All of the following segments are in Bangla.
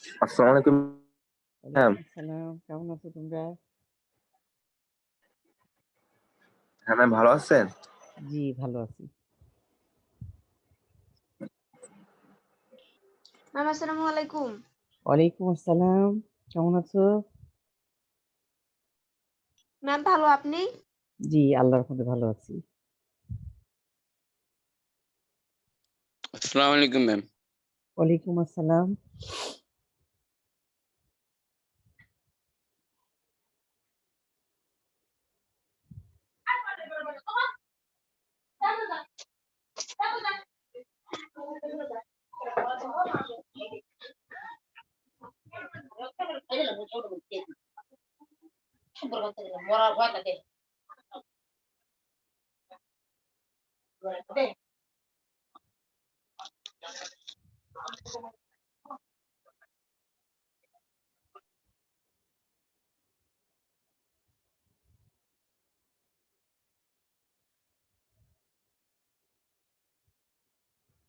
আসসালামু আলাইকুম ম্যাম। ওয়ালাইকুম আসসালাম, কেমন আছো তোমরা? হ্যাঁ ম্যাম, ভালো আছেন? জি, ভালো আছি। ম্যাম আসসালামু আলাইকুম। ওয়ালাইকুম আসসালাম, কেমন আছো? ম্যাম ভালো, আপনি? জি, আল্লাহর রহমতে ভালো আছি। আসসালামু আলাইকুম ম্যাম। ওয়ালাইকুম আসসালাম।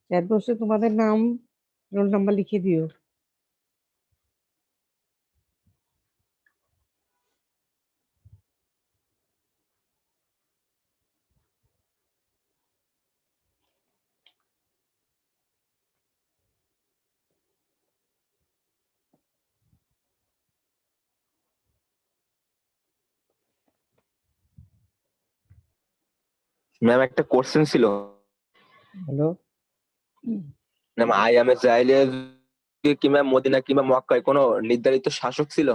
চ্যাট বক্সে তোমাদের নাম, রোল নাম্বার লিখে দিও। ম্যাম, একটা কোশ্চেন ছিল। হ্যালো। ম্যাম, আইয়ামে জাইলে কি ম্যাম মদিনা কিংবা মক্কায় কোনো নির্ধারিত শাসক ছিল?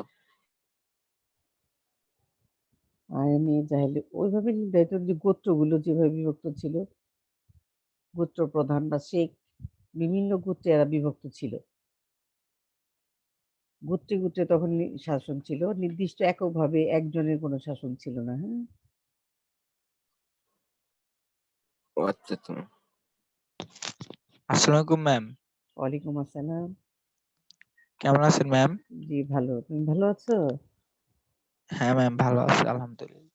আইএমএ জাহেলে ওইভাবে নির্ধারিত যে গোত্রগুলো যেভাবে বিভক্ত ছিল, গোত্র প্রধান বা শেখ, বিভিন্ন গোত্রে এরা বিভক্ত ছিল। গোত্রে গোত্রে তখন শাসন ছিল, নির্দিষ্ট এককভাবে একজনের কোনো শাসন ছিল না। হ্যাঁ, ও আচ্ছা আচ্ছা। আসসালামু আলাইকুম ম্যাম। ওয়ালাইকুম আসসালাম। কেমন আছেন ম্যাম? জি, ভালো। তুমি ভালো আছো? হ্যাঁ ম্যাম, ভালো আছি আলহামদুলিল্লাহ।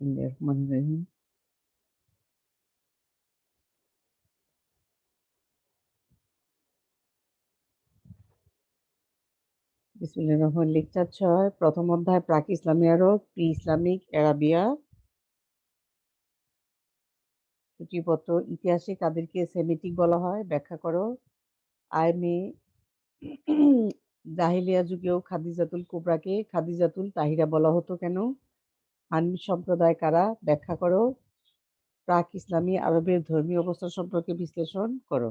রহমানির রহিম। বিসমিল্লাহির রহমানির রহিম। লেকচার ৬, প্রথম অধ্যায় প্রাক ইসলামী আরব, প্রি ইসলামিক অ্যারাবিয়া। সূচিপত্র, ইতিহাসে কাদেরকে সেমিটিক বলা হয় ব্যাখ্যা করো। আইমে জাহিলিয়া যুগেও খাদিজাতুল কুবরাকে খাদিজাতুল তাহিরা বলা হতো কেন? হানফি সম্প্রদায় কারা ব্যাখ্যা করো। প্রাক ইসলামী আরবের ধর্মীয় অবস্থা সম্পর্কে বিশ্লেষণ করো।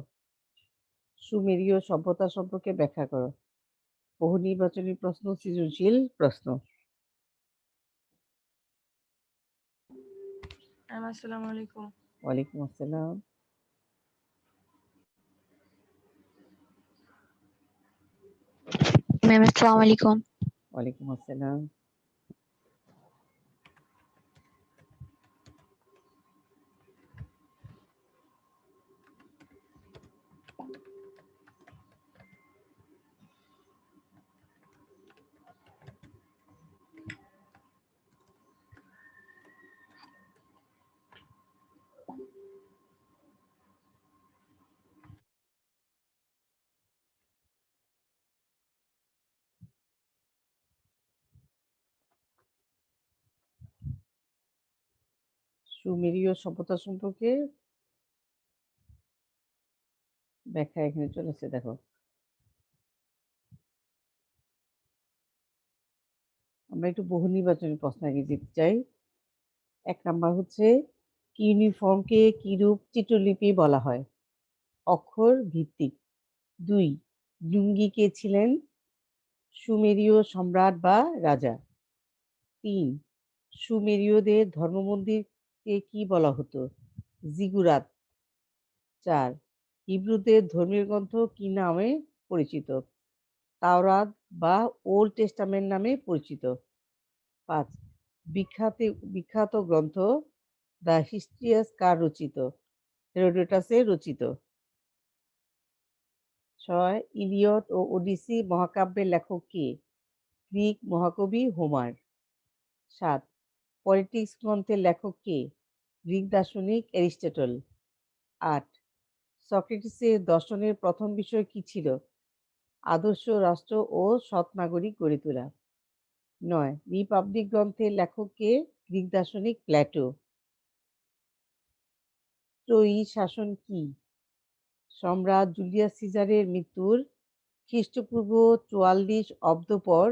সুমেরীয় সভ্যতা সম্পর্কে ব্যাখ্যা করো। বহু নির্বাচনী প্রশ্ন, সৃজনশীল প্রশ্ন। আসসালামু আলাইকুম। ওয়ালাইকুম আসসালাম। ম্যাম আসসালামু আলাইকুম। ওয়ালাইকুম আসসালাম। সুমেরীয় সভ্যতা সম্পর্কে ব্যাখ্যা এখানে চলেছে, দেখো। আমরা একটু বহু নির্বাচনী প্রশ্ন আগে যেতে চাই। ১ নাম্বার হচ্ছে, ইউনিফর্মকে কিরূপ চিত্রলিপি বলা হয়? অক্ষর ভিত্তিক। ২, লুঙ্গি কে ছিলেন? সুমেরীয় সম্রাট বা রাজা। ৩, সুমেরীয়দের ধর্মমন্দিরকে কি বলা হতো? জিগুরাত। 4 হিব্রুদের ধর্মীয় গ্রন্থ কি নামে পরিচিত? তাওরাত বা ওল্ড টেস্টামেন্ট নামে পরিচিত। 5 বিখ্যাত বিখ্যাত গ্রন্থ দ্য হিস্ট্রিয়াস কার রচিত? হেরোডোটাসের রচিত। 6 ইলিয়ট ও ওডিসি মহাকাব্যের লেখক কে? গ্রিক মহাকবি হোমার। 7 পলিটিক্স গ্রন্থের লেখক কে? গ্রিক দার্শনিক অ্যারিস্টটল। 8 সক্রেটিসের দর্শনের প্রথম বিষয় কি ছিল? আদর্শ রাষ্ট্র ও সৎ নাগরিক গড়ে তোলা। 9 রিপাবলিক গ্রন্থের লেখক কে? গ্রিক দার্শনিক প্ল্যাটো। ত্রয়ী শাসন কি? সম্রাট জুলিয়াস সিজারের মৃত্যুর খ্রিস্টপূর্ব ৪৪ অব্দ পর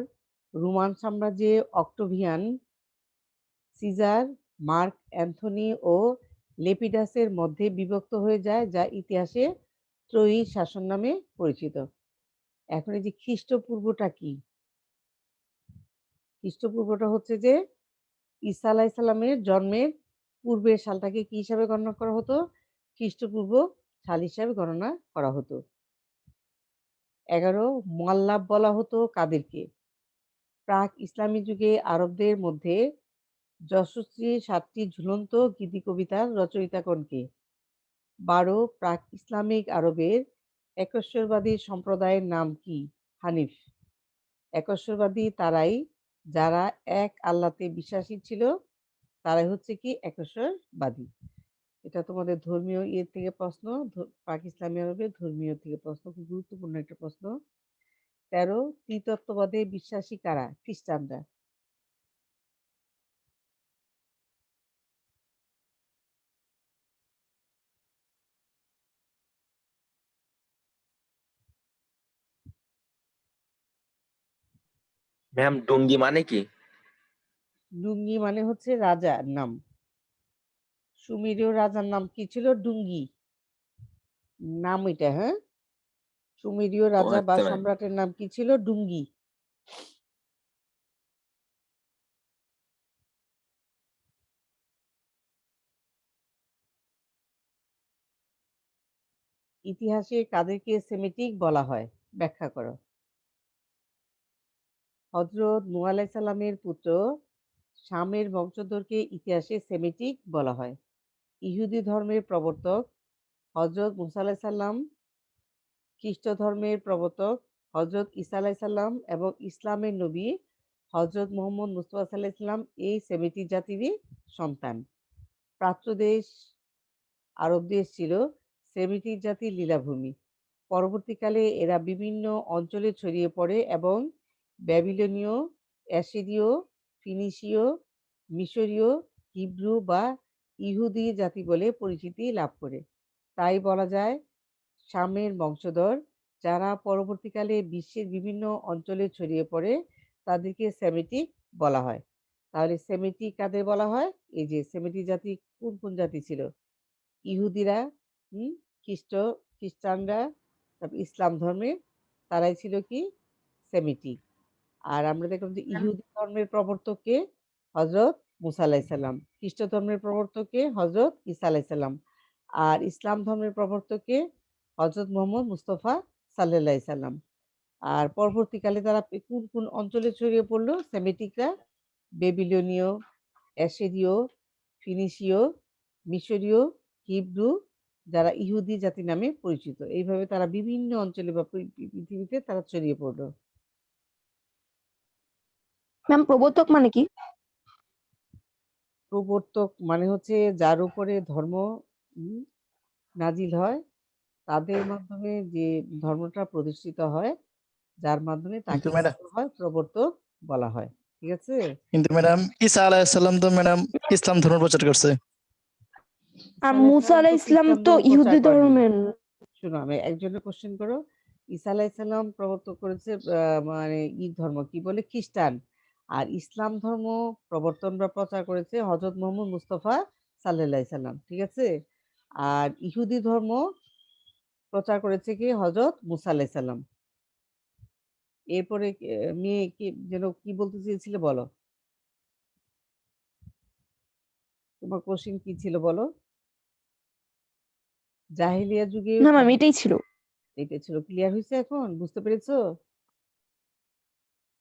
রোমান সাম্রাজ্যে অক্টোভিয়ান, সিজার, মার্ক অ্যান্থনি ও লেপিডাসের মধ্যে বিভক্ত হয়ে যায়, যা ইতিহাসে ত্রয়ী শাসন নামে পরিচিত। এখন এই যে খ্রিস্টপূর্বটা কি? খ্রিস্টপূর্বটা হচ্ছে যে ঈসা আলাইহিস সালামের জন্মের পূর্বের সালটাকে কি হিসাবে গণনা করা হতো? খ্রিস্টপূর্ব সাল হিসাবে গণনা করা হতো। 11 মুআল্লাফ বলা হতো কাদেরকে? প্রাক ইসলামী যুগে আরবদের মধ্যে যশস্বী 7টি ঝুলন্ত গীতি কবিতার রচয়িতাগণ কে? 12 প্রাক ইসলামিক আরবের একশ্বরবাদী সম্প্রদায়ের নাম কি? হানিফ। একশ্বরবাদী তারাই যারা এক আল্লাহতে বিশ্বাসী ছিল, তারাই হচ্ছে কি একশ্বরবাদী। এটা তোমাদের ধর্মীয় ইয়ে থেকে প্রশ্ন, পাক ইসলামী আরবের ধর্মীয় থেকে প্রশ্ন, খুব গুরুত্বপূর্ণ একটা প্রশ্ন। 13 ত্রিতত্ত্ববাদে বিশ্বাসী কারা? খ্রিস্টানরা। ম্যাম ডুঙ্গি মানে কি? ডুঙ্গি মানে হচ্ছে রাজার নাম। সুমেরীয় রাজার নাম কি ছিল? ডুঙ্গি নাম এটা, হ্যাঁ। সুমেরীয় ও রাজা বা আচ্ছা ম্যাম। সম্রাটের নাম কি ছিল? ডুঙ্গি। ইতিহাসে কাদেরকে সেমিটিক বলা হয়? ব্যাখ্যা করো। হযরত নূহ আলাইহিস সালামের পুত্র শামের বংশধরকে ইতিহাসে সেমিটিক বলা হয়। ইহুদি ধর্মের প্রবর্তক হযরত মুসা আলাইহিস সালাম, খ্রিস্ট ধর্মের প্রবর্তক হযরত ঈসা আলাইহিস সালাম এবং ইসলামের নবী হযরত মুহাম্মদ মুস্তাফা সাল্লাল্লাহু আলাইহি সাল্লাম এই সেমিটিক জাতিরই সন্তান। প্রাচ্য দেশ আরব দেশ ছিল সেমিটিক জাতির লীলাভূমি। পরবর্তীকালে এরা বিভিন্ন অঞ্চলে ছড়িয়ে পড়ে এবং ব্যাবিলনীয়, অ্যাসিরীয়, ফিনিশীয়, মিশরীয়, হিব্রু বা ইহুদি জাতি বলে পরিচিতি লাভ করে। তাই বলা যায় শামের বংশধর যারা পরবর্তীকালে বিশ্বের বিভিন্ন অঞ্চলে ছড়িয়ে পড়ে তাদেরকে সেমিটিক বলা হয়। তাহলে সেমিটিক কাদের বলা হয়? এই যে সেমিটিক জাতি কোন কোন জাতি ছিল? ইহুদিরা, হুম, খ্রিস্ট খ্রিস্টানরা, তারপর ইসলাম ধর্মের, তারাই ছিল কি সেমিটিক। আর আমরা দেখলাম যে ইহুদি ধর্মের প্রবর্তক কে? হযরত মুসা আলাইহিস সালাম। খ্রিস্ট ধর্মের প্রবর্তক কে? হযরত ঈসা আলাইহিস সালাম। আর ইসলাম ধর্মের প্রবর্তক কে? হযরত মুহাম্মদ মুস্তাফা সাল্লাল্লাহু আলাইহি সাল্লাম। আর পরবর্তীকালে তারা কোন কোন অঞ্চলে ছড়িয়ে পড়লো সেমিটিকরা? বেবিলনীয়, অ্যাসিরীয়, ফিনিশীয়, মিশরীয়, হিব্রু, যারা ইহুদি জাতি নামে পরিচিত। এইভাবে তারা বিভিন্ন অঞ্চলে বা পৃথিবীতে তারা ছড়িয়ে পড়লো। ম্যাম প্রবর্তক মানে কি? প্রবর্তক মানে হচ্ছে যার উপরে ধর্ম উম, নাজিল হয়, তাদের মাধ্যমে যে ধর্মটা প্রতিষ্ঠিত হয়, যার মাধ্যমে কিন্তু তাকে কি ম্যাডাম বলা হয়? প্রবর্তক বলা হয়। ঠিক আছে? কিন্তু ম্যাডাম ঈসা আলাইহিস সালাম তো ম্যাডাম ইসলাম ধর্ম প্রচার করছে। আর ঈসা আলাইহিস মুসা সালাম তো আলাইহিস সালাম খ্রিস্টান তো ধর্ম প্রচার ইহুদি করেনি। ধর্মের। শোনো, আমি একজনের কোশ্চেন করো। ঈসা আলাইহিস সালাম প্রবর্তক করেছে মানে ধর্ম কি বলে? খ্রিস্টান। আর ইসলাম ধর্ম প্রবর্তন বা প্রচার করেছে হযরত মুহাম্মদ মুস্তাফা সাল্লাল্লাহু আলাইহি সাল্লাম। ঠিক আছে? আর ইহুদি ধর্ম প্রচার করেছে কি? হযরত মুসা আলাইহিস সালাম। এরপরে মেয়ে কি যেন কি বলতে চেয়েছিলে বলো? তোমার কোশ্চেন কি ছিল বলো? জাহিলিয়া যুগে না ম্যাম এটাই ছিল। এটা ছিল। ক্লিয়ার হয়েছে এখন? বুঝতে পেরেছো?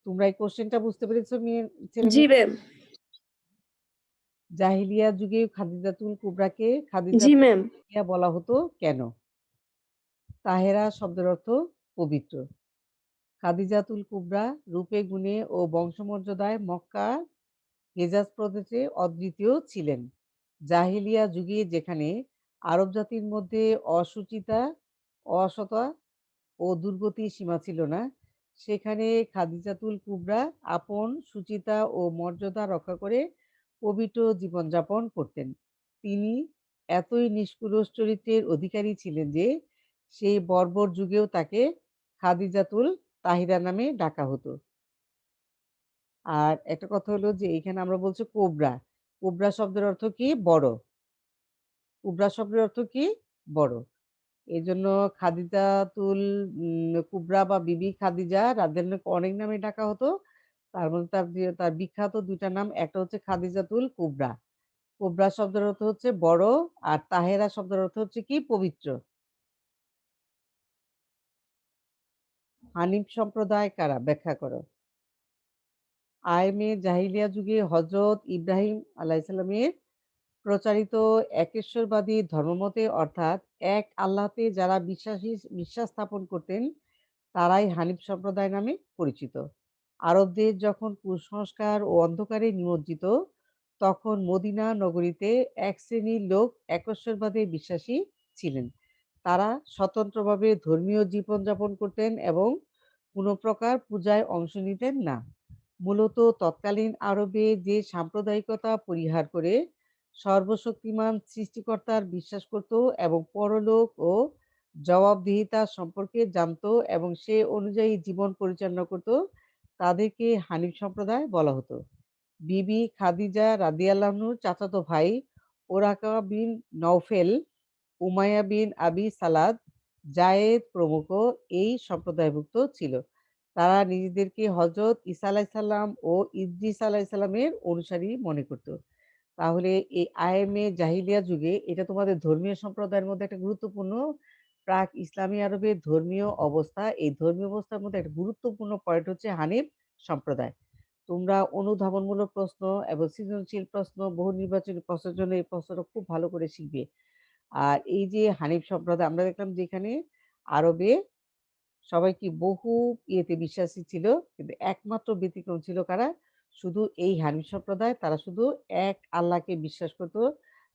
তোমরা এই কোশ্চেনটা বুঝতে পেরেছো ছেলে জি মেয়ে? ম্যাম। জাহিলিয়া যুগে খাদিজাতুল কুবরাকে জি খাদিজাতুল ম্যাম। তাহিয়া বলা হতো কেন? তাহেরা শব্দের অর্থ পবিত্র। খাদিজাতুল কুবরা রূপে গুণে ও বংশমর্যাদায় মক্কা হেজাজ প্রদেশে অদ্বিতীয় ছিলেন। জাহিলিয়া যুগে যেখানে আরব জাতির মধ্যে অসুচিতা, অসতা ও দুর্গতির সীমা ছিল না, সেখানে খাদিজাতুল কুবরা আপন সুচিতা ও মর্যাদা রক্ষা করে পবিত্র জীবনযাপন করতেন। তিনি এতই নিষ্কলুষ চরিত্রের অধিকারী ছিলেন যে সেই বর্বর যুগেও তাকে খাদিজাতুল তাহিরা নামে ডাকা হতো। আর একটা কথা হলো যে এখানে আমরা বলছি কোবরা। কোবরা শব্দের অর্থ কি? বড়। কুবরা শব্দের অর্থ কি? বড়। এজন্য খাদিজাতুল কুবরা বা বিবি খাদিজা রাদিয়াল্লাহু অনেক নামে ডাকা হতো। তার মধ্যে তার বিখ্যাত ২ টা নাম। একটা হচ্ছে খাদিজাতুল কুবরা। কুবরা শব্দের অর্থ হচ্ছে বড়, আর তাহেরা শব্দের অর্থ হচ্ছে কি? পবিত্র। হানিফ সম্প্রদায় কারা? ব্যাখ্যা করো। আইমে জাহিলিয়া যুগে হযরত ইব্রাহিম আলাইহিস সালামের প্রচারিত একেশ্বরবাদী ধর্মমতে অর্থাৎ এক আল্লাহতে যারা বিশ্বাস স্থাপন করতেন তারাই হানিফ সম্প্রদায় নামে পরিচিত। আরবদের যখন কুসংস্কার ও অন্ধকারে নিমজ্জিত, তখন মদিনা নগরীতে এক শ্রেণীর লোক একেশ্বরবাদে বিশ্বাসী ছিলেন। তারা স্বতন্ত্রভাবে ধর্মীয় জীবনযাপন করতেন এবং কোনো প্রকার পূজায় অংশ নিতেন না। মূলত তৎকালীন আরবে যে সাম্প্রদায়িকতা পরিহার করে সর্বশক্তিমান সৃষ্টিকর্তার বিশ্বাস করত এবং পরলোক ও জবাবদিহিতা সম্পর্কে জানত এবং সে অনুযায়ী জীবন পরিচালনা করত, তাদেরকে হানিফ সম্প্রদায় বলা হতো। বিবি খাদিজা রাদিয়াল্লাহু আনহুর চাচাতো ভাই ওরাকা বিন নওফেল, উমাইয়া বিন আবি সালাদ, জায়েদ প্রমুখ এই সম্প্রদায়ভুক্ত ছিল। তারা নিজেদেরকে হযরত ঈসা আলাইহিস সালাম ও ইদ্রিস আলাইহিস সালামের অনুসারী মনে করত। তাহলে এই আইএমএ জাহিলিয়া যুগে এটা তোমাদের ধর্মীয় সম্প্রদায়ের মধ্যে একটা গুরুত্বপূর্ণ প্রাক ইসলামী আরবের ধর্মীয় অবস্থা। এই ধর্মীয় অবস্থার মধ্যে একটা গুরুত্বপূর্ণ পয়েন্ট হচ্ছে হানিফ সম্প্রদায়। তোমরা অনুধাবনমূলক প্রশ্ন এবং সৃজনশীল প্রশ্ন, বহু নির্বাচনী প্রশ্নের জন্য এই প্রশ্নটা খুব ভালো করে শিখবে। আর এই যে হানিফ সম্প্রদায় আমরা দেখলাম যে এখানে আরবে সবাই কি বহু ইয়েতে বিশ্বাসী ছিল, কিন্তু একমাত্র ব্যতিক্রম ছিল কারা? শুধু এই হানিফ সম্প্রদায়। তারা শুধু এক আল্লাহকে বিশ্বাস করত।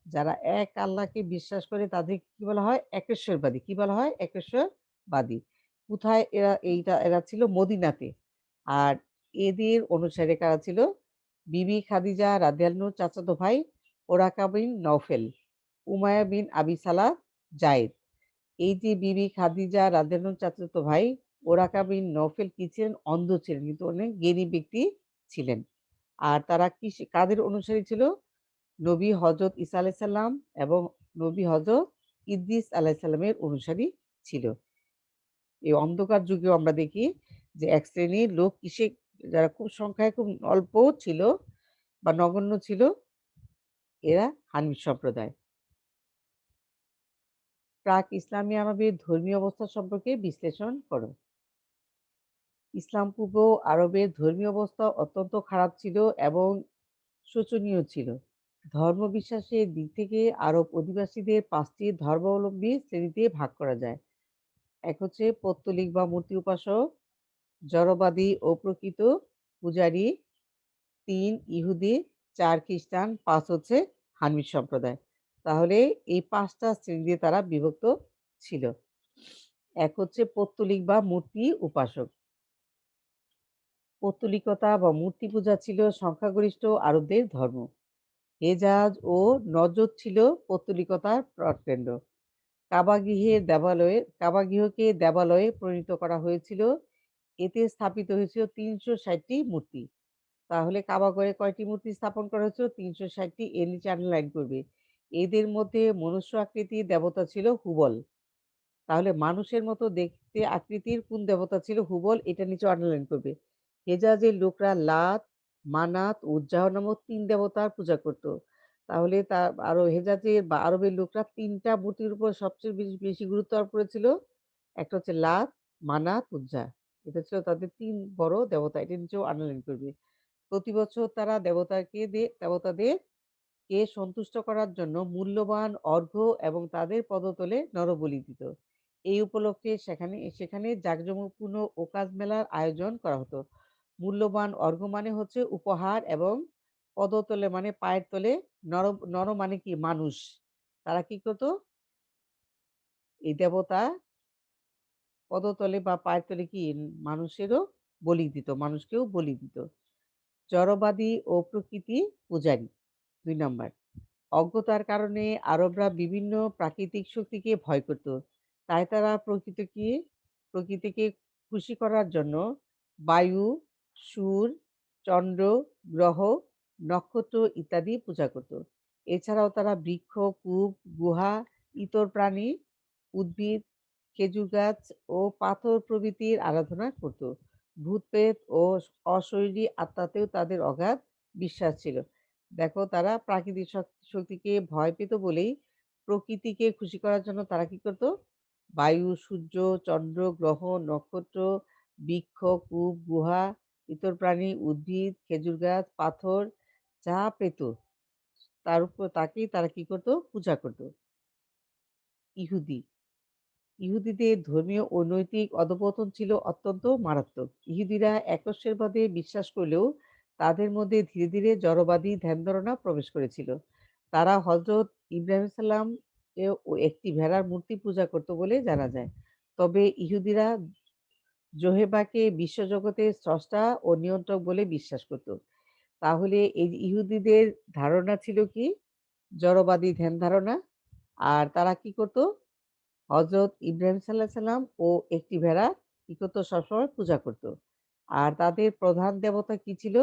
যারা এক আল্লাহকে বিশ্বাস করে তাদের কি বলা হয়? একেশ্বরবাদী। কি বলা হয়? একেশ্বরবাদী। কোথায় এরা ছিল? মদিনাতে। আর এদের অনুসারী কারা ছিল? বিবি খাদিজা রাদিয়াল্লাহু আনহুর চাচাতো ভাই ওরাকা বিন নওফেল, উমাইয়া বিন আবি সালাহ, জায়েদ। এই যে বিবি খাদিজা রাদিয়াল্লাহু আনহুর চাচাতো ভাই ওরাকা বিন নওফেল কি ছিলেন? অন্ধ ছিলেন, কিন্তু অনেক জ্ঞানী ব্যক্তি ছিলেন। আর তারা কাদের অনুসারী ছিল? নবী হযরত ঈসা আলাইহিস সালাম এবং নবী হযরত ইদ্রিস আলাইহিস সালামের অনুসারী ছিল। এই অন্ধকার যুগেও আমরা দেখি যে এক শ্রেণীর লোক যারা খুব সংখ্যায় খুব অল্প ছিল বা নগণ্য ছিল, এরা হানিফ সম্প্রদায়। প্রাক ইসলামী আরবের ধর্মীয় অবস্থা সম্পর্কে বিশ্লেষণ করো। ইসলাম পূর্ব আরবের ধর্মীয় অবস্থা অত্যন্ত খারাপ ছিল এবং শোচনীয় ছিল। ধর্ম বিশ্বাসের দিক থেকে আরব অধিবাসীদের ৫টি ধর্মাবলম্বী শ্রেণীতে ভাগ করা যায়। এক হচ্ছে পৌত্তলিক বা মূর্তি উপাসক, জড়বাদী ও প্রকৃত পূজারী, ৩ ইহুদি, ৪ খ্রিস্টান, ৫ হচ্ছে হানিফ সম্প্রদায়। তাহলে এই ৫টা শ্রেণীতে তারা বিভক্ত ছিল। এক হচ্ছে পৌত্তলিক বা মূর্তি উপাসক। পৌত্তলিকতা বা মূর্তি পূজা ছিল সংখ্যাগরিষ্ঠ আরবদের ধর্ম। হেজাজ ও নজদ ছিল পৌত্তলিকতার প্রাণকেন্দ্র। কাবাগৃহকে দেবালয়ে পরিণত করা হয়েছিল। এতে স্থাপিত হয়েছিল ৩৬০টি মূর্তি। তাহলে কাবাঘরে কয়টি মূর্তি স্থাপন করা হয়েছিল? ৩৬০টি। এর নিচে আন্ডারলাইন করবে। এদের মধ্যে মনুষ্য আকৃতির দেবতা ছিল হুবল। তাহলে মানুষের মতো দেখতে আকৃতির কোন দেবতা ছিল? হুবল। এটা নিচে আন্ডারলাইন করবে। হেজাজের লোকরা লাত, মানাত, উজ্জাহ নামক ৩ দেবতার পূজা করত। তাহলে আরো হেজাজের বা আরবের লোকরা ৩টা মূর্তির উপর সবচেয়ে বেশি গুরুত্ব আরোপ করেছিল। একটা হচ্ছে লাত, মানাত, উজ্জা। এটা ছিল তাদের ৩ বড় দেবতা। এটা নিচেও আন্ডারলাইন করবে। প্রতি বছর তারা দেবতাদেরকে সন্তুষ্ট করার জন্য মূল্যবান অর্ঘ্য এবং তাদের পদতলে নরবলি দিত। এই উপলক্ষে সেখানে জাঁকজমকপূর্ণ ওকাজ মেলার আয়োজন করা হতো। মূল্যবান অর্ঘ্য মানে হচ্ছে উপহার এবং পদতলে মানে পায়ের তলে, নর নর মানে কি মানুষ। তারা কি করত? এই দেবতা পদতলে বা পায়ের তলে কি মানুষেরও বলি দিত, মানুষকেও বলি দিত। জড়বাদী ও প্রকৃতি পূজারী ২ নাম্বার। অজ্ঞতার কারণে আরবরা বিভিন্ন প্রাকৃতিক শক্তিকে ভয় করত। তাই তারা প্রকৃতিকে খুশি করার জন্য বায়ু, সূর্য, চন্দ্র, গ্রহ, নক্ষত্র ইত্যাদি পূজা করত। এছাড়াও তারা বৃক্ষ, কূপ, গুহা, ইতর প্রাণী, উদ্ভিদ, খেজুর গাছ ও পাথর প্রভৃতির আরাধনা করত। ভূত-প্রেত ও অশরীরী আত্মাতেও তাদের অগাধ বিশ্বাস ছিল। দেখো, তারা প্রাকৃতিক শক্তিকে ভয় পেত বলেই প্রকৃতিকে খুশি করার জন্য তারা কি করত? বায়ু, সূর্য, চন্দ্র, গ্রহ, নক্ষত্র, বৃক্ষ, কূপ, গুহা, ইতর প্রাণী, উদ্ভিদ, খেজুর গাছ, পাথর যা পেত তাকেই তারা কি করত? পূজা করত। ইহুদি ইহুদিদের ধর্মীয় ও নৈতিক অধঃপতন ছিল অত্যন্ত মারাত্মক। ইহুদিরা একশ্বরবাদে বিশ্বাস করলেও তাদের মধ্যে ধীরে ধীরে জড়বাদী ধ্যান-ধারণা প্রবেশ করেছিল। তারা হযরত ইব্রাহিম সাল্লাম এও একটি ভেড়ার মূর্তি পূজা করত বলে জানা যায়। তবে ইহুদিরা যোহেবাকে বিশ্বজগতের স্রষ্টা ও নিয়ন্ত্রক বলে বিশ্বাস করত। তাহলে এই যে ইহুদিদের ধারণা ছিল কি? জড়বাদী ধ্যান ধারণা। আর তারা কি করত? হযরত ইব্রাহিম সাল্লাম ও একটি ভেড়া কি করত? সবসময় পূজা করত। আর তাদের প্রধান দেবতা কি ছিল?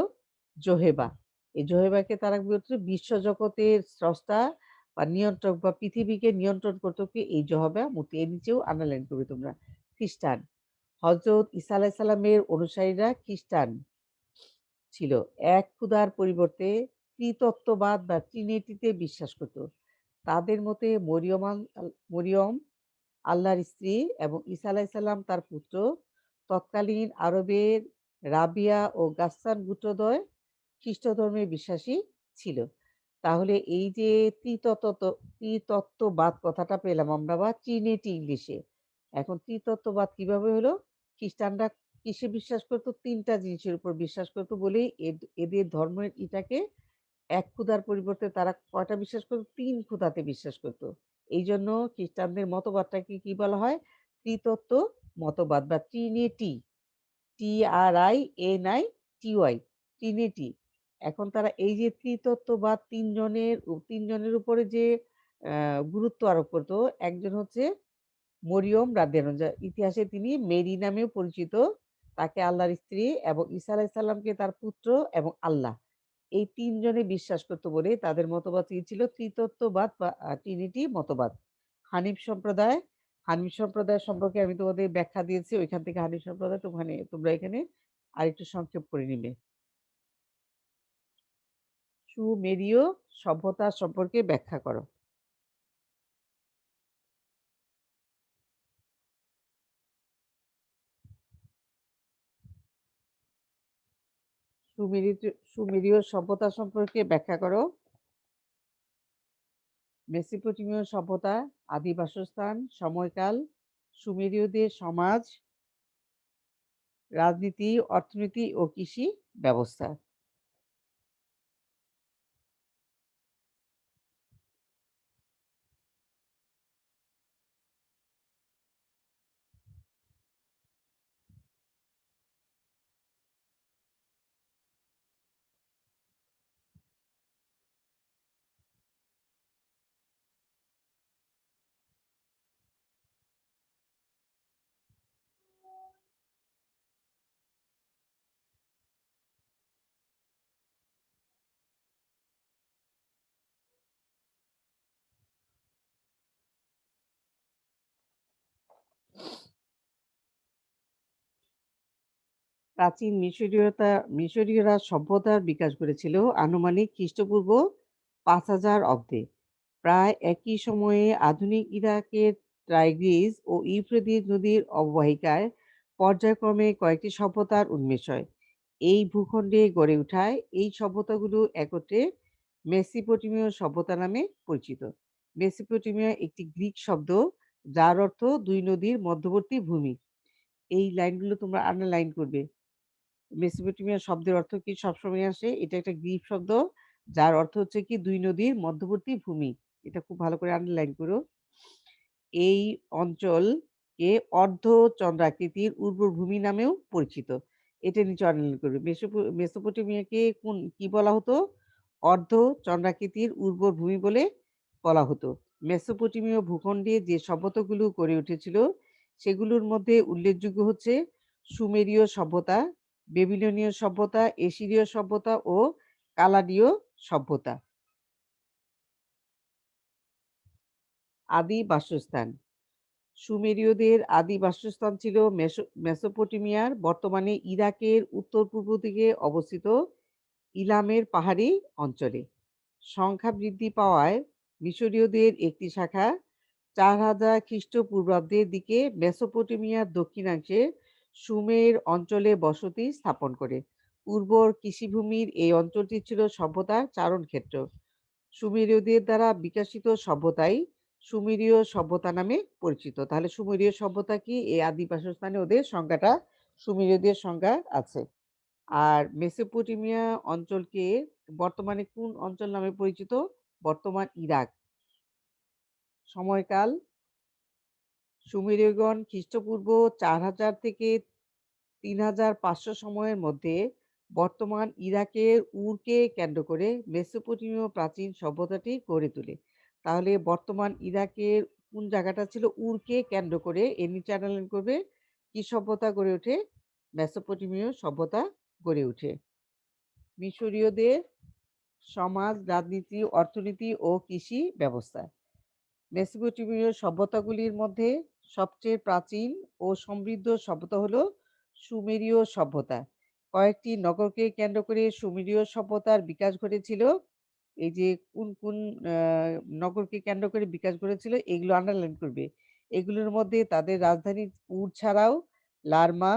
জোহেবা। এই জোহেবাকে তারা কি করত? বিশ্বজগতের স্রষ্টা বা নিয়ন্ত্রক বা পৃথিবীকে নিয়ন্ত্রণ করত কি? এই জোহেবা মূর্তি। এর নিচেও আন্ডারলাইন করবে তোমরা। খ্রিস্টান। হযরত ঈসা আলাইহিস সালামের অনুসারীরা খ্রিস্টান ছিল। এক খোদার পরিবর্তে ত্রিতত্ত্ববাদ বা ট্রিনিটিতে বিশ্বাস করত। তাদের মতে মরিয়ম আল্লাহর স্ত্রী এবং ঈসা আলাইহিস সালাম তার পুত্র। তৎকালীন আরবের রাবিয়া ও গাসসান গোত্রদ্বয় খ্রিস্ট ধর্মে বিশ্বাসী ছিল। তাহলে এই যে ত্রিতত্ত্ববাদ কথাটা পেলাম আমরা, বা ট্রিনিটি ইংলিশে। এখন ত্রিতত্ত্ববাদ কিভাবে হলো? খ্রিস্টানরা কিসে বিশ্বাস করত? ৩টা জিনিসের উপর বিশ্বাস করত বলেই এদের ধর্মের এটাকে এক খোদার পরিবর্তে তারা কয়টা বিশ্বাস করত? ৩ খোদাতে বিশ্বাস করত। এইজন্য খ্রিস্টানদের মতবাদটাকে কি বলা হয়? ত্রিতত্ত্ব মতবাদ বা ট্রিনিটি। TRINITY, Trinity. এখন তারা এই যে ত্রিতত্ত্ববাদ ৩ জনের উপরে যে গুরুত্ব আরোপ করত। একজন হচ্ছে মরিয়ম রাদিয়াল্লাহু আনহা, ইতিহাসে তিনি মেরি নামেও পরিচিত। তাকে আল্লাহর স্ত্রী এবং ঈসা আলাইহিস সালামকে তার পুত্র এবং আল্লাহ। এই ৩ জনে বিশ্বাস করত বলে তাদের মতবাদ কি ছিল? ত্রিতত্ত্ববাদ বা ট্রিনিটি মতবাদ। হানিফ সম্প্রদায় হানিফ সম্প্রদায় সম্পর্কে আমি তোমাদের ব্যাখ্যা দিয়েছি। ওইখান থেকে হানিফ সম্প্রদায় তোমরা এখানে আরেকটু সংক্ষেপ করে নিবে। সুমেরীয় সভ্যতা সম্পর্কে ব্যাখ্যা করো। সুমেরীয় সভ্যতা সম্পর্কে ব্যাখ্যা করো। মেসোপটেমীয় সভ্যতা, আদি বাসস্থান, সময়কাল, সুমেরীয়দের সমাজ, রাজনীতি, অর্থনীতি ও কৃষি ব্যবস্থা। প্রাচীন মিশরীয়রা সভ্যতার বিকাশ করেছিল আনুমানিক খ্রিস্টপূর্ব 5000 অব্দে। প্রায় একই সময়ে আধুনিক ইরাকের টাইগ্রিস ও ইউফ্রেটিস নদীর অববাহিকায় পর্যায়ক্রমে কয়েকটি সভ্যতার উন্মেষ হয়। এই ভূখণ্ডে গড়ে ওঠায় এই সভ্যতাগুলো একত্রে মেসোপটেমীয় সভ্যতা নামে পরিচিত। মেসোপটেমিয়া একটি গ্রিক শব্দ যার অর্থ দুই নদীর মধ্যবর্তী ভূমি। এই লাইনগুলো তোমরা আন্ডারলাইন করবে। মেসোপটেমিয়া শব্দের অর্থ কি সবসময় আসে? এটা একটা গ্রিক শব্দ যার অর্থ হচ্ছে কি দুই নদীর মধ্যবর্তী ভূমি। এটা খুব ভালো করে আন্ডারলাইন করো। এই অঞ্চলকে অর্ধ চন্দ্রাকৃতির উর্বর ভূমি নামেও পরিচিত। এটা নিচে আন্ডারলাইন করবে। মেসোপটেমিয়াকে কি বলা হতো? অর্ধ চন্দ্রাকৃতির উর্বর ভূমি বলে বলা হতো। মেসোপটেমীয় ভূখণ্ডে যে সভ্যতাগুলো গড়ে উঠেছিল সেগুলোর মধ্যে উল্লেখযোগ্য হচ্ছে সুমেরীয় সভ্যতা, বেবিলনীয় সভ্যতা, এসিরীয় সভ্যতা ও কালাডীয় সভ্যতা। আদি বাসস্থান। সুমেরীয়দের আদি বাসস্থান ছিল মেসোপটেমিয়ার বর্তমানে ইরাকের উত্তর-পূর্ব দিকে অবস্থিত ইলামের পাহাড়ি অঞ্চলে। সংখ্যা বৃদ্ধি পাওয়ায় মিশরীয়দের একটি শাখা 4000 খ্রিস্টপূর্বাব্দের দিকে মেসোপটেমিয়ার দক্ষিণাংশে সুমের অঞ্চলে বসতি স্থাপন করে। উর্বর কৃষিভূমির এই অঞ্চলটি ছিল সভ্যতার চারণক্ষেত্র। সুমেরীয়দের দ্বারা বিকশিত সভ্যতাই সুমেরীয় সভ্যতা নামে পরিচিত। তাহলে সুমেরীয় সভ্যতা কি? এই আদি বাসস্থানে ওদের সংজ্ঞাটা সুমেরীয়দের সংজ্ঞা আছে। আর মেসোপটেমিয়া অঞ্চলকে বর্তমানে কোন অঞ্চল নামে পরিচিত? বর্তমান ইরাক। সময়কাল সুমেরীয়গণ খ্রিস্টপূর্ব 4000 থেকে 3500 সময়ের মধ্যে বর্তমান ইরাকের উরকে কেন্দ্র করে মেসোপটেমীয় প্রাচীন সভ্যতাটি গড়ে তোলে। তাহলে বর্তমান ইরাকের কোন জায়গাটা ছিল? উরকে কেন্দ্র করে এর নিচে আন্ডারলাইন করবে কি সভ্যতা গড়ে ওঠে? মেসোপটেমীয় সভ্যতা গড়ে ওঠে। মিশরীয়দের সমাজ, রাজনীতি, অর্থনীতি ও কৃষি ব্যবস্থা। মেসোপটেমীয় সভ্যতাগুলির মধ্যে সবচেয়ে প্রাচীন ও সমৃদ্ধ সভ্যতা হলো সুমেরীয় সভ্যতা। কয়েকটি নগরকে কেন্দ্র করে সুমেরীয় সভ্যতার বিকাশ ঘটেছিল। এই যে কোন কোন নগরকে কেন্দ্র করে বিকাশ ঘটেছিল এগুলো আন্ডারলাইন করবে। এগুলোর মধ্যে তাদের রাজধানী উর ছাড়াও লারমা,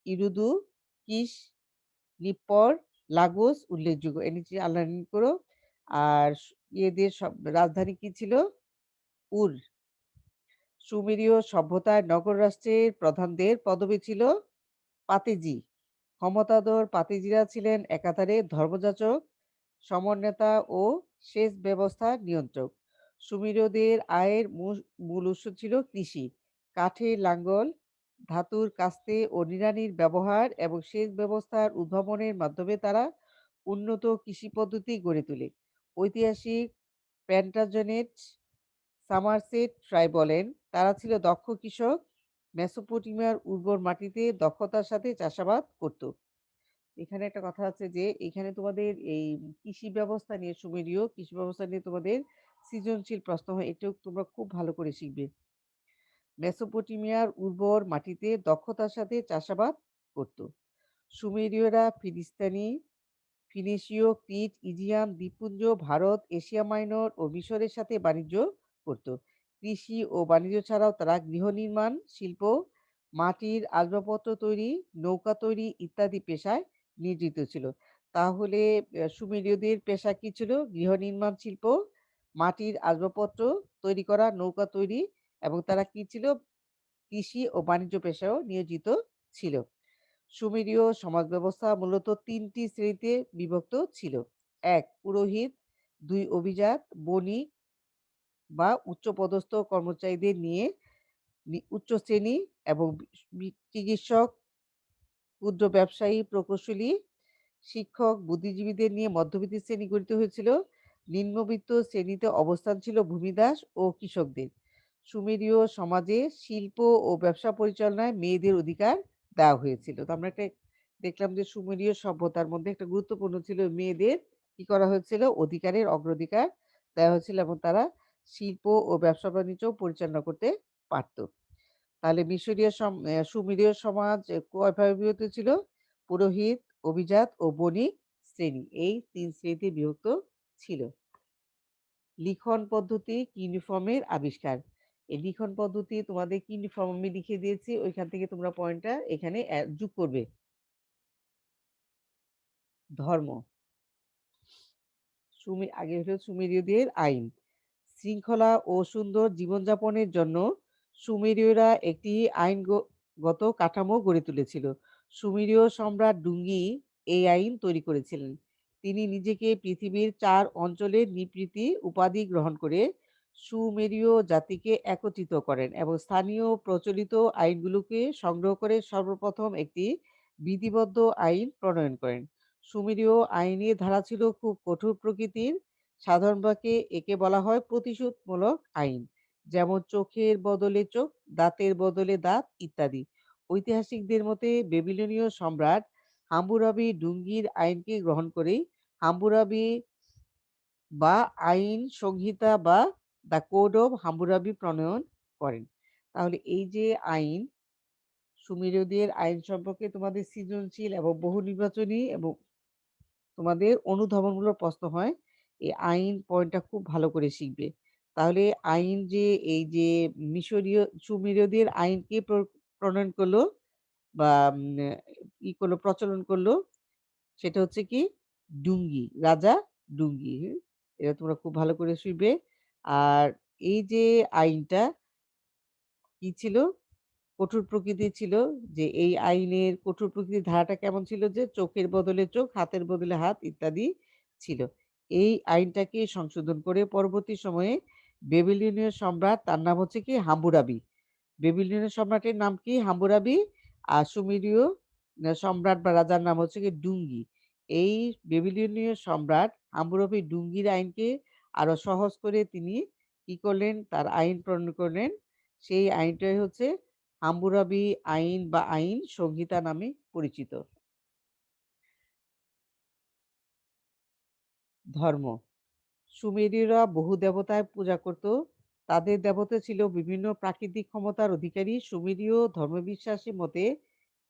ইরুদু, কিস, নিপ্পর, লাগোস উল্লেখযোগ্য। এর নিচে আন্ডারলাইন করো। আর এদের সব রাজধানী কি ছিল? উর। সুমেরীয় সভ্যতায় নগর রাষ্ট্রের প্রধানদের পদবি ছিল পাতেজি। ক্ষমতাধর পাতেজিরা ছিলেন একাধারে ধর্মযাজক, সমরনেতা ও সেচ ব্যবস্থার নিয়ন্ত্রক। সুমেরীয়দের আয়ের মূল উৎস ছিল কৃষি, কাঠের লাঙ্গল, ধাতুর কাস্তে ও নিড়ানির ব্যবহার এবং সেচ ব্যবস্থার উদ্ভাবনের মাধ্যমে তারা উন্নত কৃষি পদ্ধতি গড়ে তোলে। ঐতিহাসিক প্ল্যান্টাজেনেট সামারসেট ট্রাই বলেন, তারা ছিল দক্ষ কৃষক, মেসোপটেমিয়ার উর্বর মাটিতে দক্ষতার সাথে চাষাবাদ করত। এখানে একটা কথা আছে যে এখানে তোমাদের এই কৃষি ব্যবস্থা নিয়ে, সুমেরীয় কৃষি ব্যবস্থা নিয়ে তোমাদের সৃজনশীল প্রশ্ন হয়, এটাও তোমরা খুব ভালো করে শিখবে। মেসোপটেমিয়ার উর্বর মাটিতে দক্ষতার সাথে চাষাবাদ করত। সুমেরীয়রা ফিলিস্তিনি, ফিনিশীয়, ক্রিট, ইজিয়াম দ্বীপপুঞ্জ, ভারত, এশিয়া মাইনর ও মিশরের সাথে বাণিজ্য করত। কৃষি ও বাণিজ্য ছাড়াও তারা গৃহ নির্মাণ শিল্প, মাটির আসবাবপত্র তৈরি, নৌকা তৈরি ইত্যাদি পেশায় নিয়োজিত ছিল। তাহলে সুমেরীয়দের পেশা কি ছিল? গৃহ নির্মাণ শিল্প, মাটির আসবাবপত্র তৈরি করা, নৌকা তৈরি, এবং তারা কি ছিল? কৃষি ও বাণিজ্য পেশায়ও নিয়োজিত ছিল। সুমেরীয় সমাজ ব্যবস্থা মূলত 3টি শ্রেণীতে বিভক্ত ছিল। 1. পুরোহিত, 2. অভিজাত, বণিক বা উচ্চপদস্থ কর্মচারীদের নিয়ে উচ্চ শ্রেণী, এবং চিকিৎসক, ক্ষুদ্র ব্যবসায়ী, প্রকৌশলী, শিক্ষক, বুদ্ধিজীবীদের নিয়ে মধ্যবিত্ত শ্রেণী গঠিত হয়েছিল। নিম্নবিত্ত শ্রেণীতে অবস্থান ছিল ভূমিদাস ও কৃষকদের। সুমেরীয় সমাজে শিল্প ও ব্যবসা পরিচালনায় মেয়েদের অধিকার দেওয়া হয়েছিল। তো আমরা একটা দেখলাম যে সুমেরীয় সভ্যতার মধ্যে একটা গুরুত্বপূর্ণ ছিল মেয়েদের কি করা হয়েছিল? অধিকারের অগ্রাধিকার দেওয়া হয়েছিল এবং তারা শিল্প ও ব্যবসা বাণিজ্য পরিচালনা করতে পারত। তাহলে সুমেরীয় সমাজ কয় ভাগে বিভক্ত ছিল? পুরোহিত, অভিজাত ও বণিক শ্রেণী, এই 3 শ্রেণীতে বিভক্ত ছিল। লিখন পদ্ধতি কিউনিফর্মের আবিষ্কার। এই লিখন পদ্ধতি তোমাদের কিউনিফর্ম আমি লিখে দিয়েছি, ওইখান থেকে তোমরা পয়েন্টটা এখানে যোগ করবে। ধর্ম, আগে হলো সুমেরীয়দের আইন। শৃঙ্খলা ও সুন্দর জীবনযাপনের জন্য সুমেরীয়রা একটি আইনগত কাঠামো গড়ে তুলেছিল। সুমেরীয় সম্রাট ডুঙ্গি এই আইন তৈরি করেছিলেন। তিনি নিজেকে পৃথিবীর 4 অঞ্চলের নিবৃত্তি উপাধি গ্রহণ করে সুমেরীয় জাতিকে একত্রিত করেন এবং স্থানীয় প্রচলিত আইনগুলোকে সংগ্রহ করে সর্বপ্রথম একটি বিধিবদ্ধ আইন প্রণয়ন করেন। সুমেরীয় আইনের ধারা ছিল খুব কঠোর প্রকৃতির। সাধারণ বাক্যে একে বলা হয় প্রতিশোধমূলক আইন, যেমন চোখের বদলে চোখ, দাঁতের বদলে দাঁত ইত্যাদি। ঐতিহাসিকদের মতে বেবিলনীয় সম্রাট হাম্মুরাবি ডুঙ্গির আইনকে গ্রহণ করে হাম্মুরাবি বা আইন সংহিতা বা দ্য কোড অফ হাম্মুরাবি প্রণয়ন করেন। তাহলে এই যে আইন, সুমেরীয়দের আইন সম্পর্কে তোমাদের সৃজনশীল এবং বহু নির্বাচনী এবং তোমাদের অনুধাবনমূলক প্রশ্ন হয়। এই আইন পয়েন্টটা খুব ভালো করে শিখবে। তাহলে আইন যে এই যে সুমেরীয়দের আইন কে প্রণয়ন করলো বা করলো, প্রচলন করলো, সেটা হচ্ছে কি ডুঙ্গি, রাজা ডুঙ্গি। এটা তোমরা খুব ভালো করে শিখবে। আর এই যে আইনটা কি ছিল, কঠোর প্রকৃতির ছিল। যে এই আইনের কঠোর প্রকৃতির ধারাটা কেমন ছিল, যে চোখের বদলে চোখ, হাতের বদলে হাত ইত্যাদি ছিল। এই আইনটাকে সংশোধন করে পরবর্তী সময়ে বেবিলনীয় সম্রাট, তার নাম হচ্ছে কি হাম্মুরাবি। বেবিলনীয় সম্রাটের নাম কি হাম্মুরাবি, আর সুমেরীয় সম্রাট বা রাজার নাম হচ্ছে কি ডুঙ্গি। এই বেবিলনীয় সম্রাট হাম্মুরাবি ডুঙ্গির আইনকে আরো সহজ করে তিনি কি করলেন, তার আইন প্রণয়ন করলেন। সেই আইনটাই হচ্ছে হাম্মুরাবি আইন বা আইন সংহিতা নামে পরিচিত। ধর্ম, সুমেরীয়রা বহু দেবতায় পূজা করত। তাদের দেবতা ছিল বিভিন্ন প্রাকৃতিক ক্ষমতার অধিকারী। সুমেরীয় ধর্মবিশ্বাসের মতে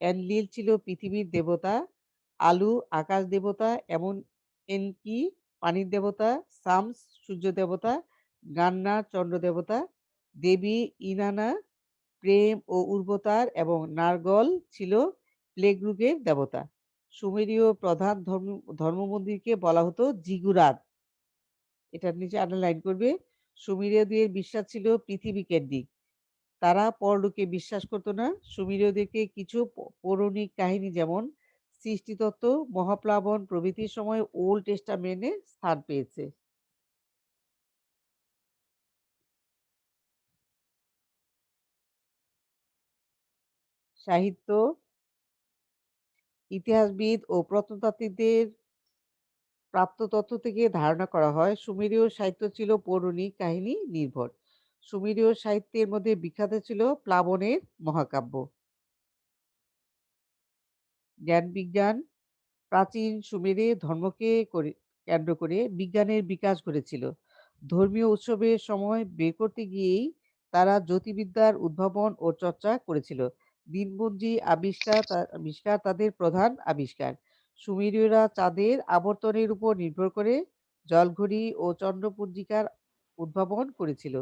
এনলিল ছিল পৃথিবীর দেবতা, আলু আকাশ দেবতা, এনকি পানির দেবতা, সামস সূর্য দেবতা, গান্না চন্দ্র দেবতা, দেবী ইনানা প্রেম ও উর্বরতার এবং নার্গল ছিল প্লেগ রোগের দেবতা। সুমেরীয় প্রধান ধর্মমন্দিরকে বলা হতো জিগুরাত। এটার নিচে আন্ডারলাইন করবে। সুমেরীয়দের বিশ্বাস ছিল পৃথিবী কেন্দ্রিক। তারা পরলোকে বিশ্বাস করতো না। সুমেরীয়দেরকে কিছু পৌরাণিক কাহিনী যেমন সৃষ্টিতত্ত্ব, মহাপ্লাবন প্রভৃতির সময় ওল্ড টেস্টামেন্টে স্থান পেয়েছে। সাহিত্য, ইতিহাসবিদ ও প্রত্নতাত্ত্বিকদের প্রাপ্ত তথ্য থেকে ধারণা করা হয় সুমেরীয় সাহিত্য ছিল পৌরাণিক কাহিনী নির্ভর। সুমেরীয় সাহিত্যের মধ্যে বিখ্যাত ছিল প্লাবনের মহাকাব্য। জ্ঞান বিজ্ঞান, প্রাচীন সুমেরে ধর্মকে কেন্দ্র করে বিজ্ঞানের বিকাশ ঘটেছিল। ধর্মীয় উৎসবের সময় বের করতে গিয়েই তারা জ্যোতির্বিদ্যার উদ্ভাবন ও চর্চা করেছিল। দিনপঞ্জি আবিষ্কার তাদের প্রধান আবিষ্কার। সুমেরীয়রা চাঁদের আবর্তনের উপর নির্ভর করে জলঘড়ি ও চন্দ্রপঞ্জিকার উদ্ভাবন করেছিল।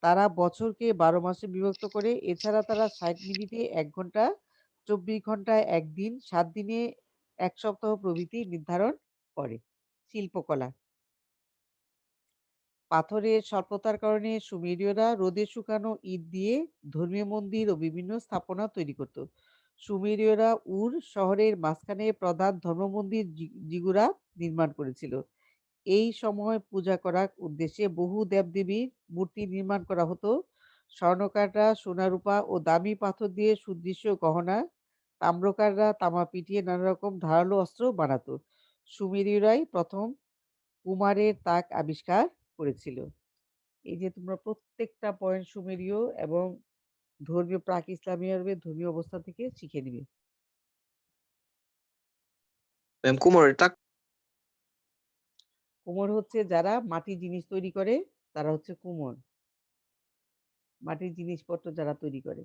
তারা বছরকে 12 মাসে বিভক্ত করে, এছাড়া তারা 60 মিনিটে 1 ঘন্টা, 24 ঘন্টায় 1 দিন, 7 দিনে 1 সপ্তাহ প্রভৃতি নির্ধারণ করে। শিল্পকলা, পাথরের স্বল্পতার কারণে সুমেরীয়রা রোদে শুকানো ইট দিয়ে ধর্মীয় মন্দির ও বিভিন্ন স্থাপনা তৈরি করত। সুমেরীয়রা উর শহরের মাঝখানে প্রধান ধর্মমন্দির জিগুরাত নির্মাণ করেছিল। এই সময় পূজা করার উদ্দেশ্যে বহু দেবদেবীর মূর্তি নির্মাণ করা হতো। স্বর্ণকাররা সোনা রূপা ও দামি পাথর দিয়ে সুদৃশ্য গহনা, তাম্রকাররা তামা পিটিয়ে নানা রকম ধারালো অস্ত্র বানাতো। সুমেরীয়রাই প্রথম কুমারের তাক আবিষ্কার করেছিল। এই যে তোমরা প্রত্যেকটা পয়েন্ট সুমেরীয় এবং ধর্মীয় প্রাক ইসলামী আরবের ধর্মীয় অবস্থা থেকে শিখে নিবে। ম্যাম কুমোরের টাক কুমোর হচ্ছে যারা মাটির জিনিস তৈরি করে, তারা হচ্ছে কুমোর। মাটির জিনিসপত্র যারা তৈরি করে।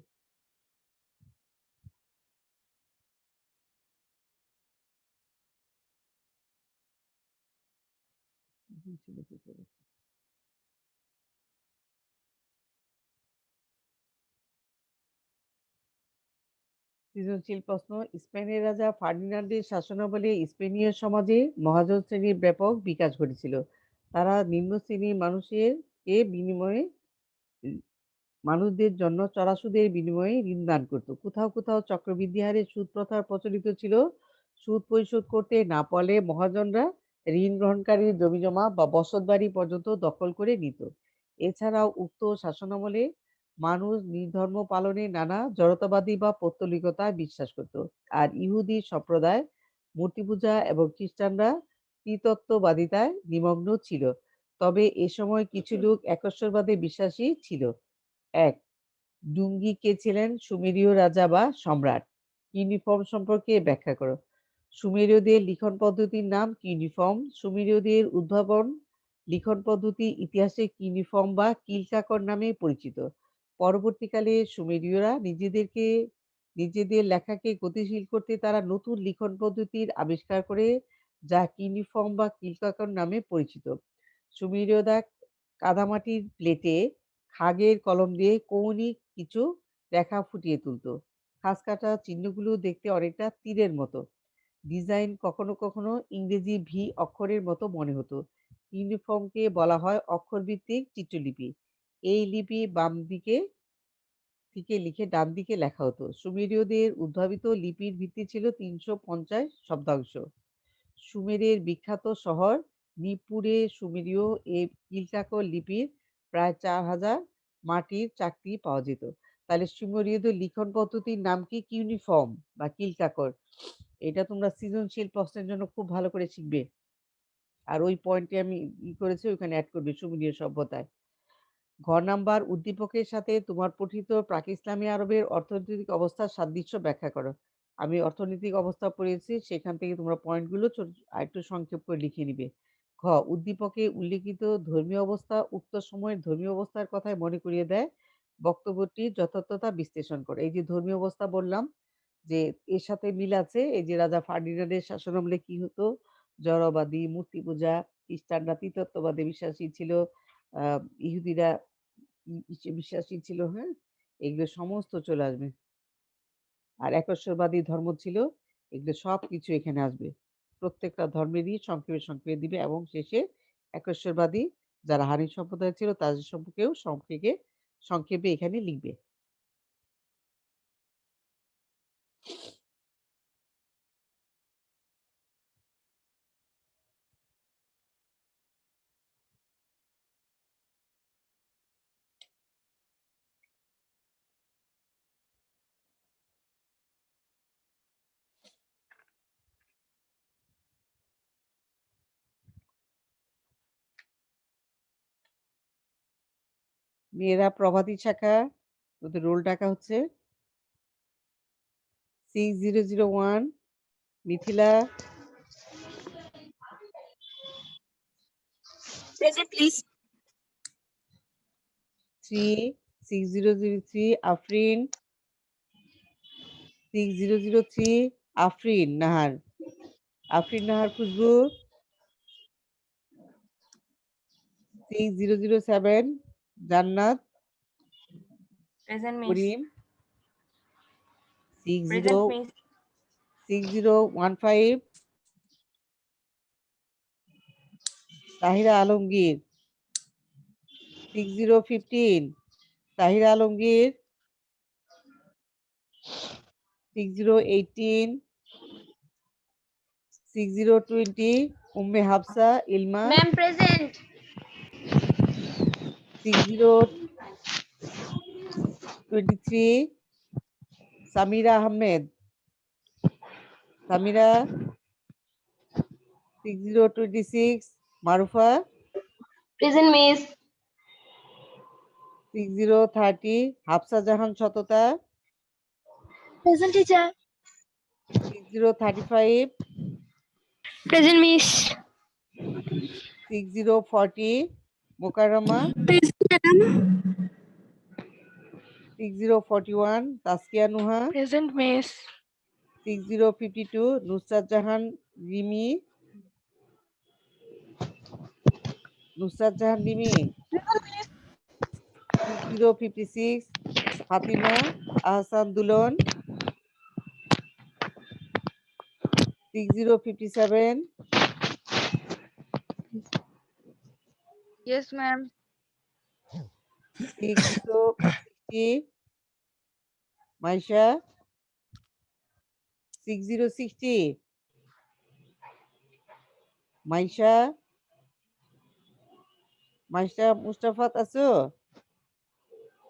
সৃজনশীল প্রশ্ন। স্পেনের রাজা ফার্ডিনান্ডের শাসনামলে স্পেনীয় সমাজে মহাজন শ্রেণীর ব্যাপক বিকাশ ঘটেছিল। তারা নিম্ন শ্রেণীর মানুষদের জন্য চড়া সুদের বিনিময়ে ঋণ দান করত। কোথাও কোথাও চক্রবৃদ্ধি হারে সুদ প্রথা প্রচলিত ছিল। সুদ পরিশোধ করতে না পারলে মহাজনরা ঋণ গ্রহণকারীর জমিজমা বা বসতবাড়ি পর্যন্ত দখল করে নিত। এছাড়াও উক্ত শাসনামলে মানুষ নির্ধর্ম পালনে নানা জড়তাবাদী বা পৌত্তলিকতায় বিশ্বাস করত। আর ইহুদি সম্প্রদায় মূর্তি পূজা এবং খ্রিস্টানরা ত্রিতত্ত্ববাদিতায় নিমগ্ন ছিল। তবে এ সময় কিছু লোক একশ্বরবাদে বিশ্বাসী ছিল। ১. ডুঙ্গি কে ছিলেন সুমেরীয় রাজা বা সম্রাট? ইউনিফর্ম সম্পর্কে ব্যাখ্যা করো। সুমেরীয়দের লিখন পদ্ধতির নাম কিউনিফর্ম। সুমেরীয়দের উদ্ভাবন লিখন পদ্ধতি ইতিহাসে কিউনিফর্ম বা কিলকাকর নামে পরিচিত। পরবর্তীকালে সুমেরীয়রা নিজেদের লেখাকে গতিশীল করতে তারা নতুন লিখন পদ্ধতির আবিষ্কার করে, যা কিউনিফর্ম বা কিলকাকর নামে পরিচিত। সুমেরীয়রা কাদামাটির প্লেটে খাগের কলম দিয়ে কৌণিক কিছু রেখা ফুটিয়ে তুলত। খাস কাটা চিহ্নগুলো দেখতে অনেকটা তীরের মতো। ডিজাইন কখনো কখনো ইংরেজি ভি অক্ষরের মতো মনে হতো। ইউনিফর্মকে বলা হয় অক্ষরভিত্তিক চিত্রলিপি। এই লিপি বাম দিকে থেকে লিখে ডান দিকে লেখা হতো। সুমেরীয়দের উদ্ভাবিত লিপির ভিত্তি ছিল 350 শব্দাংশ। সুমেরের বিখ্যাত শহর নিপুরে সুমেরীয় এই কিলকাকর লিপির প্রায় 4000 মাটির চাকতি পাওয়া যেত। তাহলে সুমেরীয়দের লিখন পদ্ধতির নাম কি? কিউনিফর্ম বা কিলকাকর। এটা তোমরা সৃজনশীল প্রশ্নের জন্য খুব ভালো করে শিখবে। আর ওই পয়েন্টে আমি করেছি, ওখানে অ্যাড করবে সুমেরীয় সভ্যতায়। ঘ নাম্বার, উদ্দীপকের সাথে তোমার পঠিত প্রাক ইসলামী আরবের অর্থনৈতিক অবস্থার সাদৃশ্য ব্যাখ্যা করো। আমি অর্থনৈতিক অবস্থা পড়িয়েছি, সেখান থেকে তোমরা পয়েন্টগুলো একটু সংক্ষেপ করে লিখে নিবে। ঘ, উদ্দীপকে উল্লিখিত ধর্মীয় অবস্থা উক্ত সময়ের ধর্মীয় অবস্থার কথায় মনে করিয়ে দেয়। বক্তব্যটির যথার্থতা বিশ্লেষণ করে। এই যে ধর্মীয় অবস্থা বললাম, যে এর সাথে মিল আছে। এই যে রাজা ফার্ডিনান্ডের শাসনামলে কি হতো? জড়বাদী, মূর্তি পূজা, খ্রিস্টানরা ত্রিতত্ত্ববাদে বিশ্বাসী ছিল, ইহুদিরা বিশ্বাসী ছিল, হ্যাঁ, এগুলো সমস্ত চলে আসবে। আর একশ্বরবাদী ধর্ম ছিল, এগুলো সবকিছু এখানে আসবে। প্রত্যেকটা ধর্মেরই সংক্ষেপে সংক্ষেপে দিবে এবং শেষে একশ্বরবাদী যারা হানি সম্প্রদায় ছিল তাদের সম্পর্কেও সংক্ষেপে এখানে লিখবে। মেয়েরা প্রভাতী শাখা, ওদের রোল ডাকা হচ্ছে 6001, মিথিলা Present, please. 6003, আফরিন 6003, আফরিন নাহার খুশবু 6007, জান্নাত Present, miss. করিম Present, miss. 6015, তাহিরা আলমগীর 6015, তাহিরা আলমগীর 6018, 6020, উম্মে হাফসা ইলমা Ma'am, present. 6023, Samira Ahmed 6026, Marufa Present, miss. 6030, Hafsa জাহান সততা Present, teacher. 6035, Present, miss. 6040, Mokarrama Present, madam. 6041, Taskia Nuha Present, miss. 6052, Nusrat Jahan Rimi 6056, Fatima Ahsan দুলন 6057, Yes, ma'am. 6060, Maisha, 6060, Maisha, Mustafat aছো?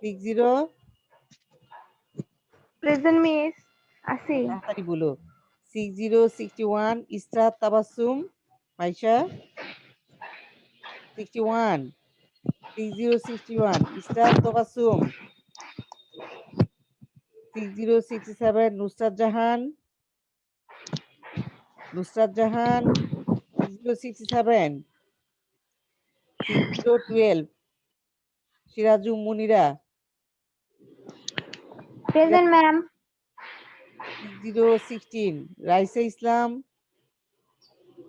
60, Present, Miss. Asi. তাড়াতাড়ি বলো। 6061, Israt Tabassum, Maisha, 61, 6061, Israt Tabassum, 6067, Nusrat Jahan, 6067, 6012, Siraju Munira, Present, ma'am. 6016, Raisa Islam,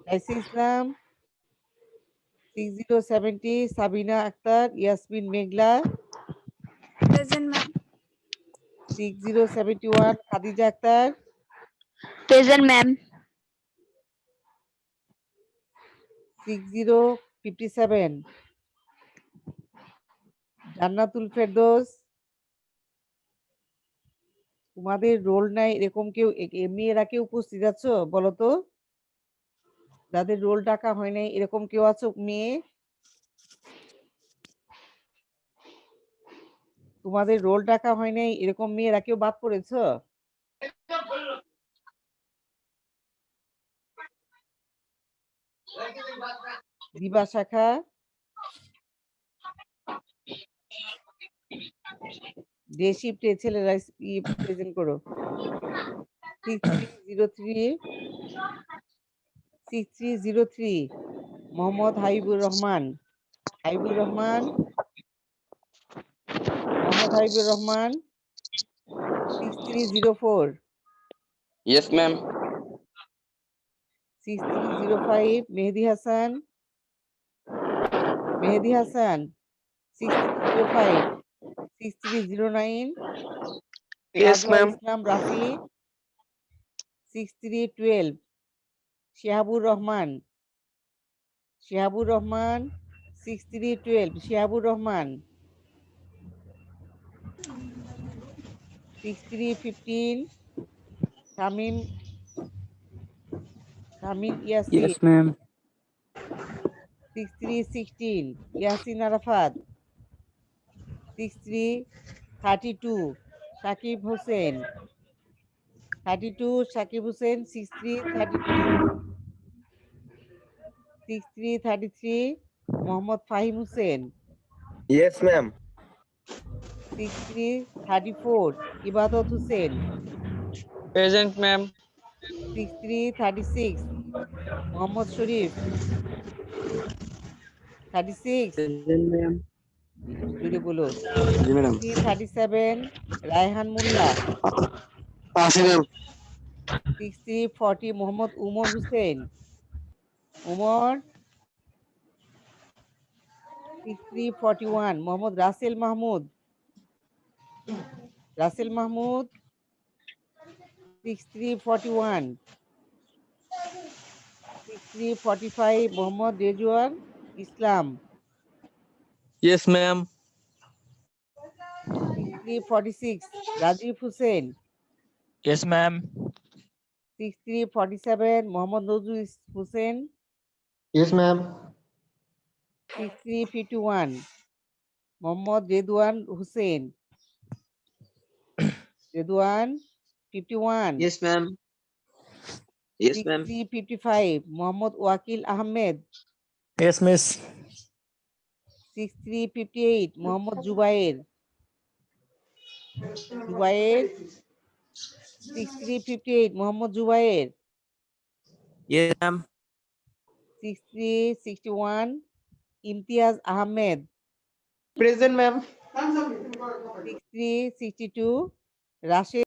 6070, Sabina Akhtar, Yasmin Megla, Present, ma'am. 6071, Khadija Akhtar, Present, ma'am. 6057, Jannatul Ferdous. তোমাদের রোল নাই এরকম কেউ মেয়েরা কেউ উপস্থিত আছো বলো তো? যাদের রোল ডাকা হয় নাই এরকম কেউ আছো মেয়ে? তোমাদের রোল ডাকা হয় নাই এরকম মেয়েরা কেউ বাদ পড়েছো? দিবা শাখা, ডে শিফটে ছেলেরা প্রেজেন্ট করো। 6303, Mohammad Habibur Rahman, Mohammad Habibur Rahman. 6304, Yes, ma'am. 6305, Mehdi Hasan, 6305, 6309, Yes, Fazlul ma'am. Islam Rafi, 6312, Shihabur Rahman, 6312, Shihabur Rahman. 6315, Tamim Yasin. Yes, ma'am. 6316, Yasin Arafat. 6332, Shakib Hussain. 6332, 6333, Mohammad Fahim Hussain. Yes, ma'am. 6334, Ibadat Hussain. Present, ma'am. 6336, Mohammad Sharif. 36, Present, ma'am. জোরে বলো। जी मैडम 6337, রায়হান মোল্লা। पास ma'am 6340, Mohammad Umar Hussain. 6341, Mohammad Rasel Mahmud. 6341, 6345, Mohammad Rezwan Islam. Yes ma'am 6346, Rajib Hossain. Yes, ma'am. 6347, Mohammad Nazrul Hossain. Yes ma'am 6351, Mohammad Redwan Hossain. 51, Yes, ma'am. Yes, ma'am. 6355, Mohammad Wakil Ahmed. Yes, miss. 6358, Mohammad Zubair. 6358, Mohammad Zubair. Yes ma'am 6361, Imtiaz Ahmed. Present ma'am 6362, Rashed